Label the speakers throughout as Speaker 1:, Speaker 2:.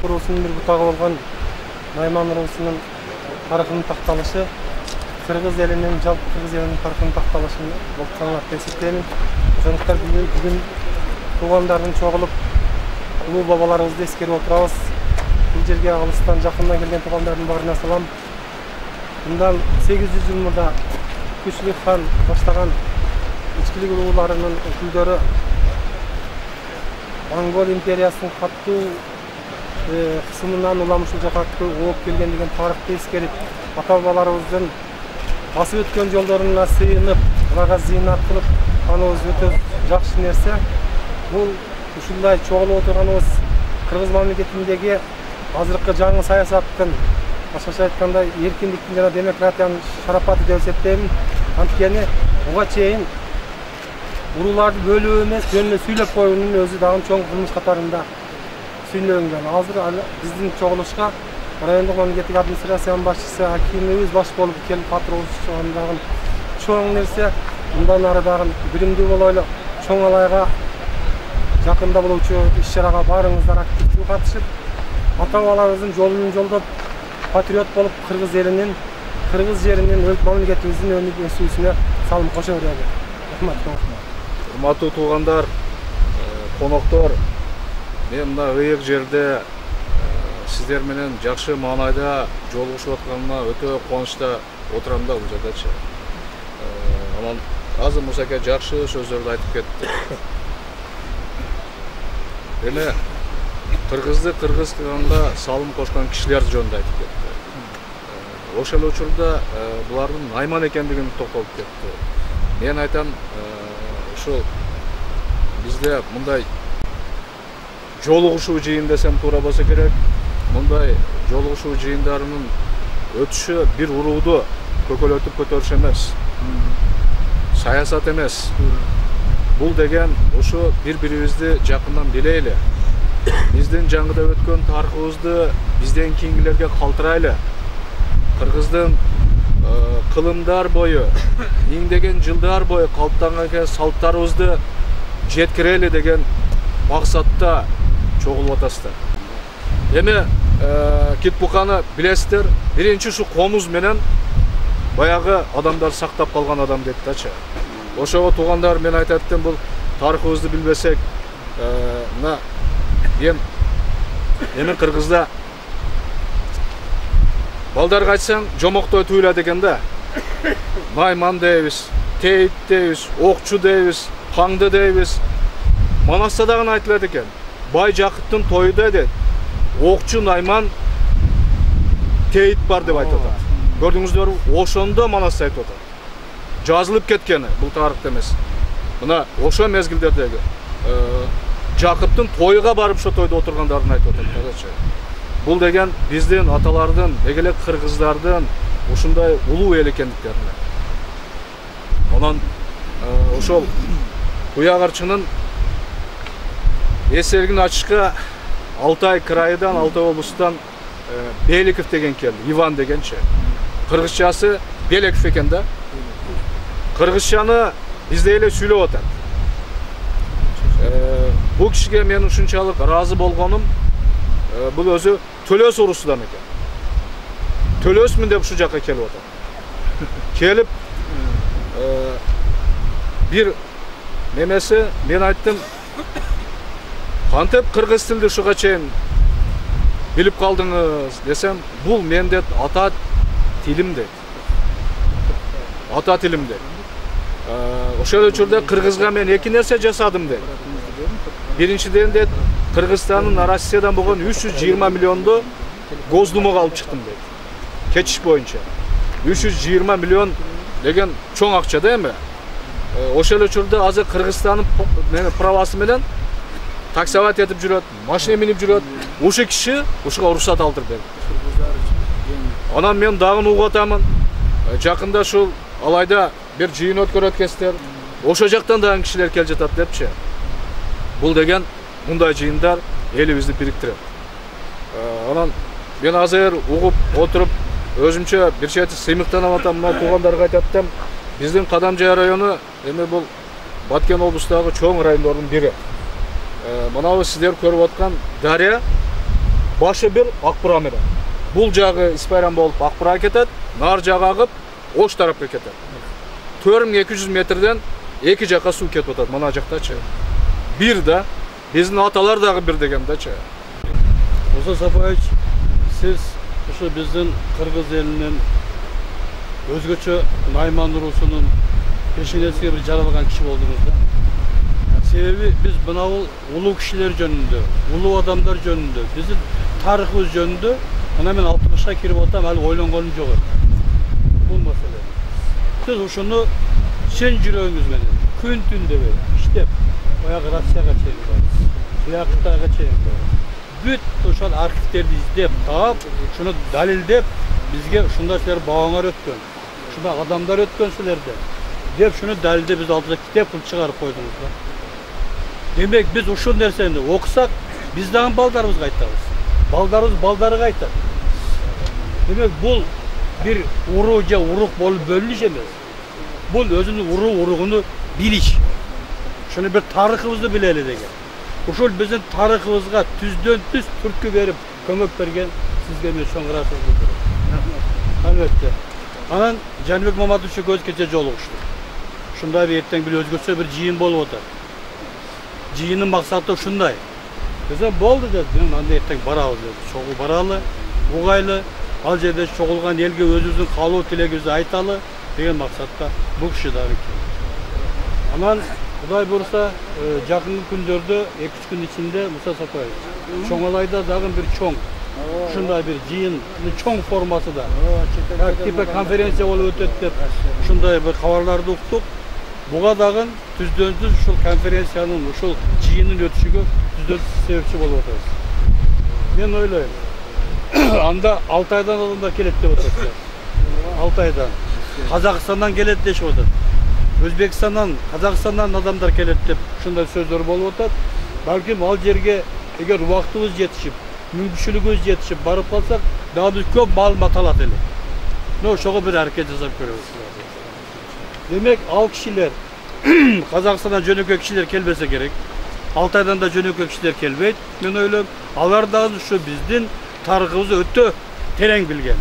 Speaker 1: Урусунун бир бутагы болгон Найман урусунун тарыхынын такталышы Кыргыз элинин, жалпы Кыргыз элинин тарыхынын такталышын болуп саналат деп эсептейм. Ошондуктан бүгүн туугандардын чогулуп улуу бабаларыбызды эскерип отурабыз. Бул жерге алыстан жакындан келген туугандардын баарына салам. Мындан 800 жыл мурда Күчлүк хан баштаган ичкилик улууларынын өкүлдөрү Моңгол империясынын катуу кысымынан улам ушул жака ооп келген деген тарыхты эскерип, ата-бабаларыбыздын басып өткөн жолдоруна сыйынып, аларга зыйнат кылып, аныбыз өтө жакшы нерсе. Бул ушундай чогулуп отурганыбыз Кыргыз мамлекетиндеги азыркы жаңы саясаттын, башкача айтканда эркиндиктин жана демократиянын шарапаты деп эсептейм. Анткени буга чейин урууларды бөлүү эмес, жөнүнө сүйлөп коюунун өзү дагы чоң кылмыш катарында сүйлөнгөн. Азыр биздин чогулушка райондук мамлекеттик администрациянын башчысы, акимибиз баш болуп келип катышкан дагы чоң нерсе. Мындан ары дагы биримдүү болойлу, чоң алайга жакында болуучу иш-чарага баарыңыздар активдүү катышып, ата-бабаларыбыздын жолун жолдоп, патриот болуп, Кыргыз элинин, Кыргыз жеринин, өз мамлекетибиздин өнүгүп өсүүсүнө салым кошо берели. Рахмат.
Speaker 2: Урматтуу туугандар, коноктор, мен мына ыйык жерде сиздер менен жакшы маанайда жолугушуп атканыма өтө кубанычта отурам да бул жerdечи. Анан азыр Мусаке жакшы сөздөрдү айтып кетти. Эми кыргызды кыргыз кылганга салым кошкон кишилер жөнүндө айтып кетти. Ошол учурда булардын Найман экендигин токтолуп кетти. Мен айтам, ушул бизде мындай жолугушуу жыйын десем туура болсо керек. Мындай жолугушуу жыйындарынын өтүшү бир урууду көкөлөтүп көтөрүш эмес. Саясат эмес. Бул деген ушу бири-бирибизди жакындан билейли. Биздин жаңыда өткөн тарыхыбызды бизден кийингилерге калтырайлы. Кыргыздын кылымдар бою, миңдеген жылдар бою калыптанган салттарыбызды жеткирели деген максатта чогулуп атасыздар. Эми Кит-буканы билесиздер, биринчи ушу комуз менен баягы адамдар сактап калган адам дейт дачы. Ошого туугандар, мен айтат эдим, бул тарыхыбызды билбесек, мына эми Кыргызда балдарга айтсаң, жомоктой туйла деген да. Найман дейбиз, Тейит дейбиз, Окчу дейбиз, Хаңды дейбиз. Манаста дагы айтылат экен. Бай Жакыптын тойуда дейт. Окчу, Найман, Тейит бар деп айтып атат. Көрдүңүздөр, ошондо Манаста айтып атат. Жазылып кеткени бул тарыхта эмес. Мына ошо мезгилдердеги Жакыптын тойга барып ошо тойдо отургандарын айтып атат. Бул деген биздин аталардын, дегелек кыргыздардын ушундай улуу эл экендиктерине. Анан ошол Куягарчынын эсеригин ачышка Алтай крайыдан, Алтай облустан Беликов деген келди, Иван дегенчи. Кыргызчасы Беликов экен да. Кыргызчаны бизде эле сүйлөп атат. Бул кишиге мен ушунчалык ыраазы болгонум, бул өзү Төлөс урусудан экен. Төлөсмүн деп ушу жакка келип атат. Келип бир немеси, мен айттым, кантип кыргыз тилди ушуга чейин билип калдыңыз десем, бул мен дейт ата тилим дейт. Ата тилим дейт. Ошол учурда кыргызга мен эки нерсе жасадым дейт. Биринчиден дейт, Кыргызстандын Россиядан болгон 320 миллионду Госдумага алып чыктым дейт. Кетиш боюнча. 320 миллион деген чоң акча да эми. Ошол учурда азыр Кыргызстандын правасы менен таксовать этип жүрөт, машина минип жүрөт. Ошо киши ушуга уруксат алдырып берди. Анан мен дагы угуп атамын. Жакында ушул Алайда бир жыйын өткөрөт экенсиздер. Ошо жактан дагы кишилер келип жатат депчи. Бул деген мындай жыйындар элибизди бириктирет. Анан мен азыр угуп отуруп өзүмчө бир чети сыймыктанып атам. Мына туугандарга айтаттым, биздин Кадамжай району эми бул Баткен облустагы чоң райондордун бири. Мынабы сиздер көрүп аткан дария башы бир Акбура менен. Бул жагы Испайран болуп Акбура кетет, нар жагы агып Ош тарапка кетет. 4200 метрден эки жакка суу кетип атат мына жактачы. Бир да биздин аталар дагы бир деген дачы.
Speaker 3: Musa Safayev, siz şu bizden Kırgız elinden özgöçü Nayman Urusu'nun peşinesiyle bir jaralagan kişi oldunuz da. Sebebi biz buna ulu kişiler jönündө, ulu adamlar jönündө, bizi tarihimiz jönündө, ana men 60'a kirip otam, hali oylongonum jok. Bu mesele. Siz uşunu sen жүрөгүңүз менен күн түн дебей иштеп, баягы Россияга чейин барып, Кытайга чейин барып, бүт ошол архивтерди издеп, таап, шуну далилдеп, бизге ушундай силер бабаңар өткөн, ушундай адамдар өткөн силерде деп шуну далилдеп биз алдыда китеп кылып чыгарып койдуңуз да. Демек биз ушул нерсени окусак, биз дагы балдарыбызга айтабыз. Балдарыбыз балдарыга айтат. Демек бул бир уруу же урук болуп бөлүнүш эмес. Бул өзүнүн уругуну билиш. Шуну бир тарыхыбызды билели деген. Ушул биздин тарыхыбызга түздөн түз түрткү берип, көмөк берген сизге мен чоң ыраазычылык билдирем. Албетте. Анан Жаныбек Маматович көз кече жолугуштук. Ушундай бир эртең бир өзгөчө бир жыйын болуп атат. Жыйындын максаты ушундай. Бизе болду деп, мен анда эртең барабыз деп. Чогуу баралы, угайлы, ал жерде чогулган элге өзүбүздүн каалоо тилегибизди айталы деген максатта бул киши дагы келди. Анан Кудай бурса, жакынкы күндөрдө 2-3 күн ичинде Муса Сапаев Чоңалайда дагы бир чоң, ушундай бир жыйын, чоң формасында типа конференция болуп өтөт деп ушундай бир кабарларды уктук. Буга дагы түздөн түз ушул конференциянын, ушул жыйындын өтүшүгө түздөн түз себепчи болуп атабыз. Мен ойлойм, анда Алтайдан адамдар келет деп атат. Алтайдан, Казакстандан келет дешип атат. Өзбекстандан, Казакстандан адамдар келет деп ушундай сөздөр болуп атат. Балким ал жерге эгер убактыбыз жетишип, мүмкүнчүлүгүбүз жетишип барып калсак, дагы биз көп маалымат алат элек. Но ошого бир аракет жасап көрөбүз. Демек, ал кишилер Казакстандан жөнөкөй кишилер келбесе керек. Алтайдан да жөнөкөй кишилер келбейт. Мен ойлойм, алар дагы ушу биздин тарыхыбызды өтө терең билген.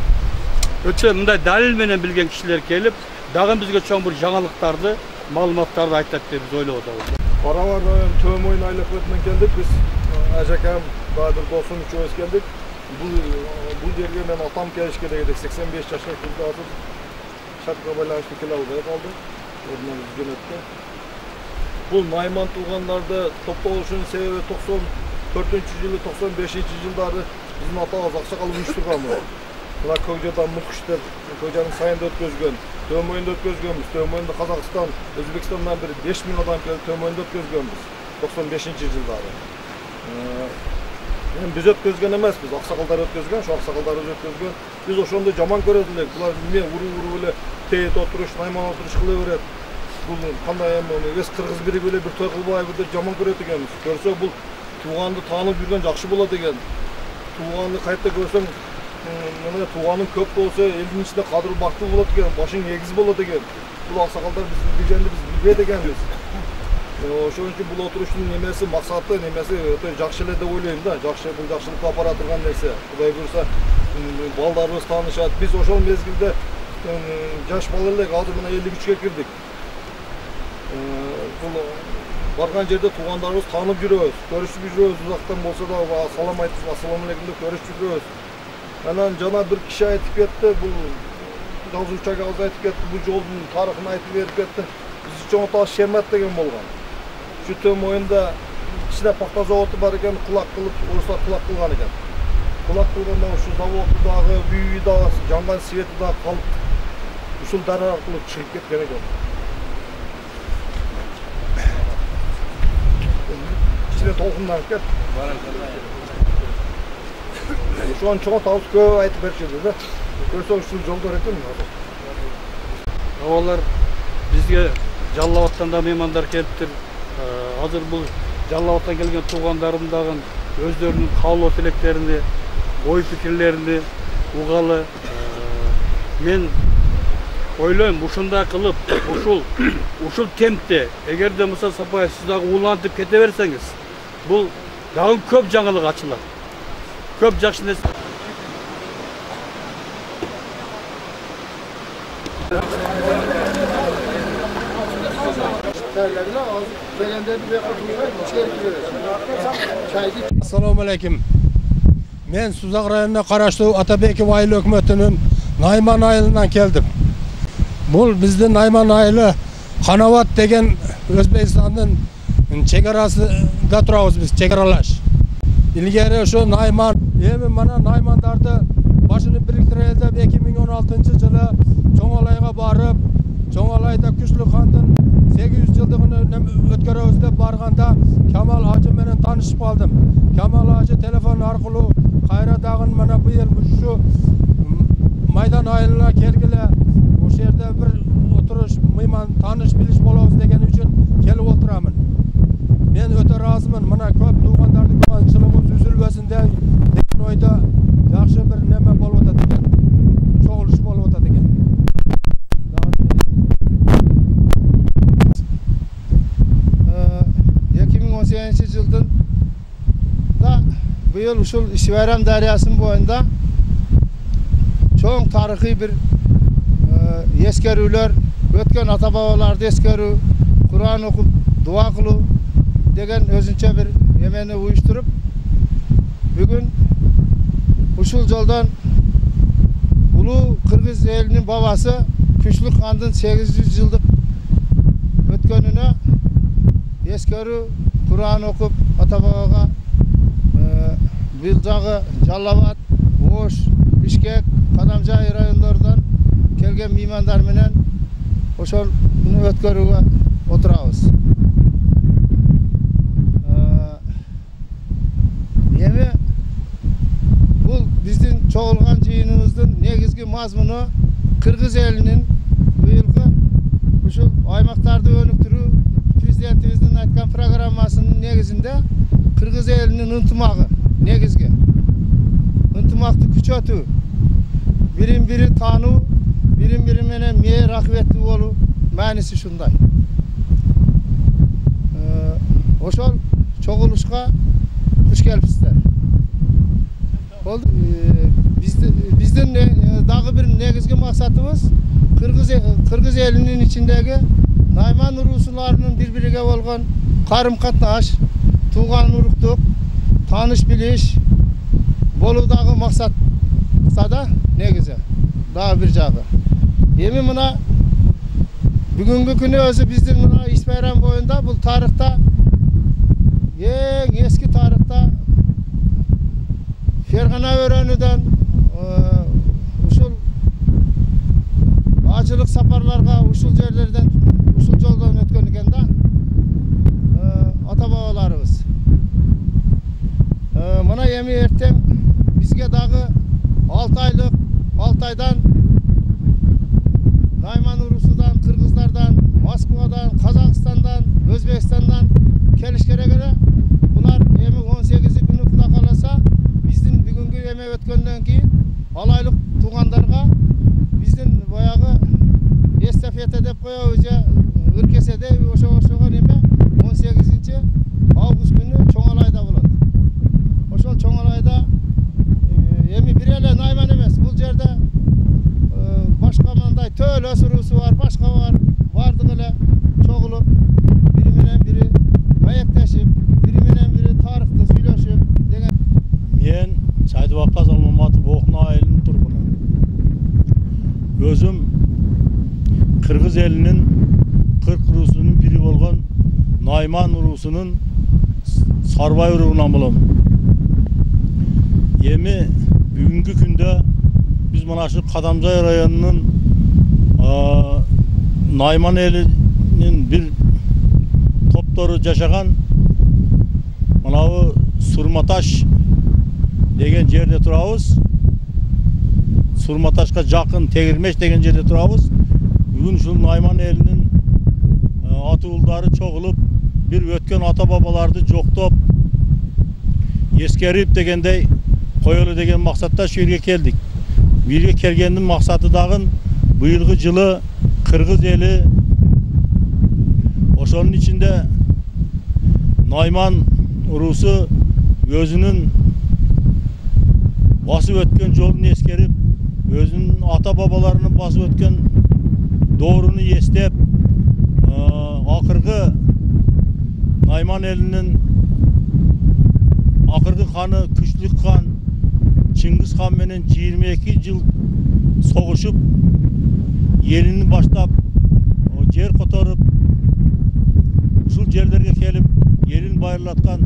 Speaker 3: Өтө мындай далил менен билген кишилер келип, дагы бизге чоң бир жаңылыктарды, маалыматтарды айтат деп биз ойлоп атабыз.
Speaker 4: Барабар район Төмөйн айлакынан келдик биз. Ажакам Бадыр досум үчөөбүз келдик. Бул жерге мен атам келишке дегенде 85 жашка келди азыр. Шартка байланыштуу келе албай калдым. Ордунан жөнөттү. Бул Найман туугандарды топтолушунун себеби 94-жылы, 95-жылдары биздин атабыз аксакал уюштурган. Мына Көкжөдөн Мукуштер, Көкжөнүн сайында өткөзгөн, Төмөйүндө өткөзгөнбүз. Төмөйүндө Казакстан, Өзбекстандан бир 5000 адам келип Төмөйүндө өткөзгөнбүз 95-жылдары. Биз өткөзгөн эмеспиз, аксакалдар өткөзгөн, ошо аксакалдарыбыз өткөзгөн. Биз ошондо жаман көрөт элек. Булар эмне уруу эле тейит отуруш, Найман отуруш кыла берет. Бул кандай эми эс кыргыз бири эле бир той кылбайбы деп жаман көрөт экенбиз. Көрсө бул тууганды таанып жүргөн жакшы болот экен. Тууганды кайта көрсөң, мына тууганың көп болсо, элдин ичинде кадыр бактуу болот экен, башың эгиз болот экен. Бул аксакалдар биздин билгенди биз билбейт экенбиз. Ошон үчүн бул отуруштун немеси, максаты немеси өтө жакшы эле деп ойлойм да. Жакшы, бул жакшылыкка апара турган нерсе. Кудай буйрса, балдарыбыз таанышат. Биз ошол мезгилде жаш бала элек, азыр мына 53-кө кирдик. Бул барган жерде туугандарыбыз таанып жүрөбүз, көрүшүп жүрөбүз. Узактан болсо да салам айтып, ассаламу алейкум деп көрүшүп жүрөбүз. Анан жана бир киши айтып кетти, бул жазуучу агабыз айтып кетти, бул жолдун тарыхын айтып берип кетти. Биз чоңотал Шемет деген болгон. Şu Төмөйүндө ичине пахта заводу бар экен, кулак кылып, орустар кулак кылган экен. Кулак кылганда ушу заводду дагы, үйү дагы, жанган свети дагы калып, ушул дара аркылуу чыгып кеткен экен. Ичине толкунданып кетти. Ошон чоңотабыз көп айтып беришти да. Көрсөң ушул жолдор экен.
Speaker 3: Алар бизге Жалал Абадтан да меймандар келиптир. Азыр бул Жалал Абадтан келген туугандарым дагы өздөрүнүн каалоо тилектерин, ой пикирлерин угалы. Мен ойлойм, ушундай кылып, ушул темпте, эгерде Муса Сапаев сиз дагы улантып кете берсеңиз, бул дагы көп жаңылык ачылат. Köp jакшы нерсе.
Speaker 5: Assalomu alaykum. Men Suzaq rayonuna qarashli Atabekov ayыл hökümetinin Nayman ayılından keldim. Bu bizde Nayman ayılı Qanavat degen Özbekistan'ın chegarasida turabız biz, chegaralash. İlgari şu Nayman, emin mana Naymandardı başını biriktireli dep 2016-yılı Çoңalayga barıp, Çoңalayda Küçlü Xandın 800 жылдыгын өткөрөбүz деп барганда Камал Hacı менен танышып калдым. Камал Hacı telefon аркылуу кайра дагы мына быйыл şu Майдан айылына келгиле, ошол жерде бир отуруш мыйман таныш билиш болобуз деген үчүн келип отурамын. Men öte razımın, mına köp tuğandарды kılçılığımız üzülmesin деген oyda yaxşı bir neme bolup atadi eken. Çoğuluş bolup atadi eken.
Speaker 6: 2018-yıldan da bu yıl uşul İşverem Deryası'nın boyunda çok tarihi bir eskerüler, ötken ata-babalarda eskerü, Kur'an okup, dua kılı degen özünçe bir yemeni uyuşturup bugün uşul yoldan Ulu Kırgız elinin babası Küçlü Xandın 800 yıllık ötkenine eskerü, Kur'an okup ata-babaga Bilcağı, Jallabat, Oş, Bişkek, Kadamjay rayonlardan kelgen mimandar menen oşol ötkörүүгө oturabız. Эми бул биздин чогулган жыйыныбыздын негизги мазмуну Кыргыз элинин быйылкы ушул аймактарды өнүктүрүү президентибиздин айткан программасынын негизинде Кыргыз элинин ынтымагы негизги ынтымакты күчөтүү, бирин-бири таануу, бирин-бири менен мейир акыбеттүү болуу мааниси ушундай. Ошол чогулушка kuş gelipsizler. Bizden dagı bir negizgi maksatımız Kırgız elinin içindeki Nayman urusularının birbiriga bolgan karım-katnaş, tuğan urukluk, tanış biliş boludagı maksatsa da negizi daha bir jagı. Emi mına bugünkü günü özü bizdin mına İşbayram boyunda bu tarihta eski tarihta Fergana öğreniden uşul acılık saparlarga uşul yerlerden uşul yoldan ötken eken da ata-babalarыбыз. Mına emi erten bizge dagı 6 aydan Nayman urusudan, Kırgızlardan, Moskvadan, Kazakistan'dan, Özbekistan'dan kelişkere göre bunlar emi 18 günü kuda kalasa bizdin bugünkü emi ötkenden keyin alaylık tuğandarga bizdin bayağı estafete dep koyabıca ırkesede oşoğan emi 18. Ağustos günü Çoңalayda болады. Oşol Çoңalayda emi bir ele Nayman emez. Bu yerde başka manday töl ösürüsü var, başka var. Vardık ele çoğulup biriminen biri ayaktaşıp, biriminen biri tarıkta söyleşip degen.
Speaker 3: Men Çaydıbakaz Almamatı Boğna ayılının turgunu. Özüm Kırgız elinin 40 urusunun biri bolgan Nayman urusunun Sarbay uruğundan bulam. Emi bugünkü günde biz mana şu Kadamjay rayonunun Nayman elinin bir toptoru yaşagan mana bu Surmataş degen yerde turabız. Surmataşka jakın Tegirmeş degen yerde turabız. Bugün şu Nayman elinin atı uldары çoğulup bir ötken ata-babalardı joktop eskerip degendey koyulu degen maksatта şu yerge keldik. Bu yerge kelgendin maksatı dagın bıyılgı жылы Kırgız eli oşonun içinde Nayman urusu özünün
Speaker 7: basıp ötken jolunu eskerip, özünün ata babalarının basıp ötken doğrunu estep, akırgı Nayman elinin akırgı kanı, Küçlük kan, Çingiz Han menen 22 yıl soğuşup, yerinin başlap, yer kotarıp, uşul yerlerge kelip, yerin bayırlatkan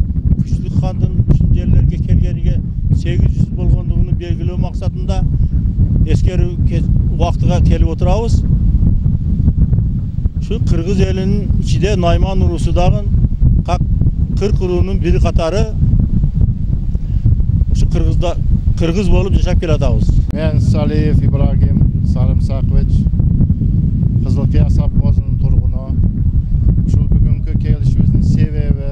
Speaker 7: Küçlük Han'dın uşul yerlerge kelgeniga 800 bolgondugyny belgilөө maksatında eskeri vaktıga kelip oturabız. Şu Kırgız elinin içinde Nayman urusu dagın 40 urunun biri katarı şu Kırgız bolup yaşap keladabız.
Speaker 6: Men Saliyev İbrahim Sarımsakoviç, Kızılkaya Sapkozunun turgunu. Şu bugünkü kelişimizin sebebi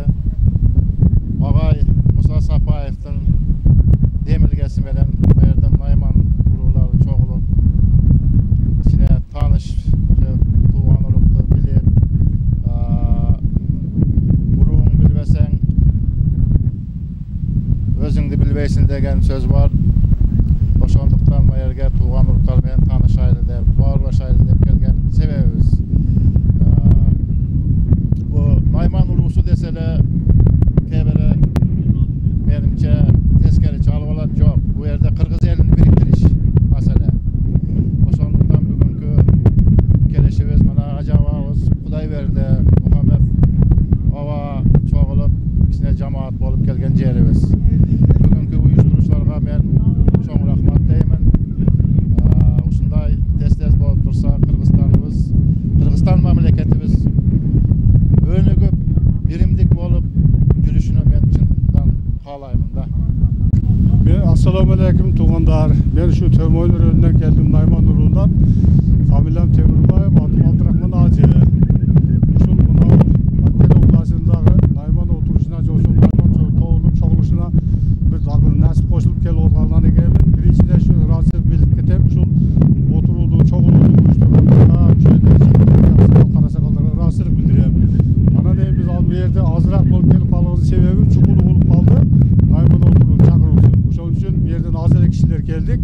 Speaker 6: Agay Musa Sapayev'tin demirgesi menen bu yerden Nayman urulary çoğulup içine tanış tuğan uruktu bilip uruğun bilbesen özüңdü bilbeysin degen söz var. Oşonduktan bu yerge tuğan uruklar menen tanışaylı dep, bağırlaşaylı dep kelgen sebebimiz. Bu Nayman urusu desele kebere menimçe teskeri çalgılar yok. Bu yerde Kırgız elini biriktiriş mesele. Oşonduktan bugünkü kelişimiz mana acabağız Kuday verdi Muhammed ava çoğulup içine cemaat bolup kelgen yerimiz. Bugünkü uyuşturuşlarga men çoğun rahmat deymen. Uşunday tez bolup tursa Kırgızstan memleketimiz önügüp birimdik bolup yürüşünü men çından kalayımın da.
Speaker 5: Assalamu alaikum tuğandar. Ben şu Tömoylar önünden geldim Nayman urundan. Familyam Temirbayev, adım Abdurrahman Hacı. Uşul buna Akkere Ulaşı'ndağı Nayman oturuşuna, Joşul Nayman toğulup çoğuluşuna bir dağın nasip koşulup kelip olgandan ekemin. Birincide şu rahatsızlık bilip ketep, uşul oturulduğu, çoğulduğu, uyuşturganlara, köyde, Karasakallara rahatsızlık bildirem. Ana deyim biz bu yerde azırak bolup kelip kalığımızın sebebi çukurlu olup kaldı. Nayman'a oturuldu, çakırıldı. Uşul için bir yerden azırak kişiler geldik.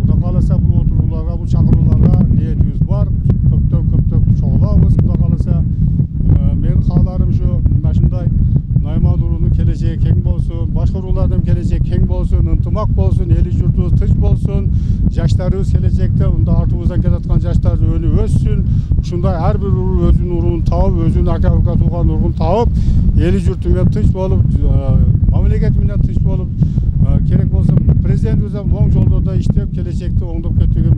Speaker 5: Kuda kalırsa bu oturullarga, bu çakırıllarga niyetimiz var. Köptök çoğulabız. Kuda kalırsa benim xalarım şu şunday Nayman urunun geleceği keng bolsun, başka urullardan geleceği keng bolsun, ıntımak bolsun, eli jurtubuz tinç bolsun, yaşlarımız gelecekte, unda artımızdan kelatkan yaşlar önü össün. Şunday her bir urul özünün urunu tağıp, özünün aka tuğan urunu tağıp, eli jurtubuz tinç bolup, mamleketiminden tinç bolup, gerek bolsa prezidentimiz oң жолдо işlep gelecekte oңдоп кетүүгө